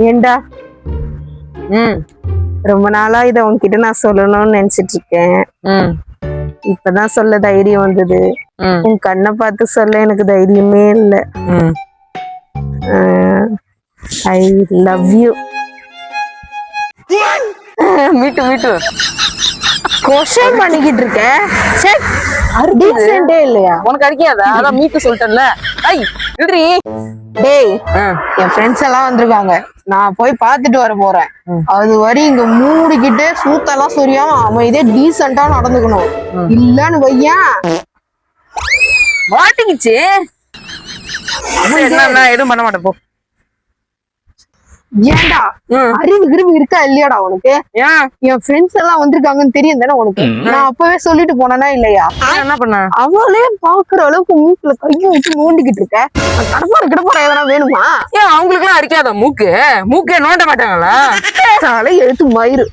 ஏண்டா ம் ரொம்ப நாளா இத உன்கிட்ட நான் சொல்லணும்னு நினைச்சிட்டு இருக்கேன். ம் இப்பதான் சொல்ல தைரியம் வந்தது. ம் உன் கண்ணை பார்த்து சொல்ல எனக்கு தைரியமே இல்ல. ம் ஐ லவ் யூ. மீட்டு மீட்டு கொஷன் பண்ணிக்கிட்டு இருக்க. சரி, டீசென்டே இல்லையா? உனக்கு அடிக்காதா? அதான் மீட்டு சொல்லிட்டேன்ல. ஐய் இல்லடி. டேய், ஆ என் ஃப்ரெண்ட்ஸ் எல்லாம் வந்திருக்காங்க. நான் போய் பார்த்துட்டு வர போறேன். அது வரை இங்க மூடிக்கிட்டு சூத்தெல்லாம் சொரியாம அமைதியா டீசென்டா நடந்துக்கணும். இல்லன்னு வையன் மாட்டிக்கிச்சு. என்ன எதுவும் பண்ண மாட்டேன் போ. ஏன்டா அறிவு கிருவி இருக்கா இல்லையாடா உனக்கு? ஏன் என் ஃப்ரெண்ட்ஸ் எல்லாம் வந்திருக்காங்கன்னு தெரியும் தானே உனக்கு? நான் அப்பவே சொல்லிட்டு போனேனா இல்லையா? என்ன பண்ண? அவளே பாக்குற அளவுக்கு மூக்குல கையை வச்சு நோண்டிக்கிட்டு இருக்க. கிடப்பார எதனா வேணுமா? ஏன் அவங்களுக்கு எல்லாம் அடிக்காத மூக்கு? மூக்கே நோண்ட மாட்டாங்களா? தலை எழுத்து மயிறு.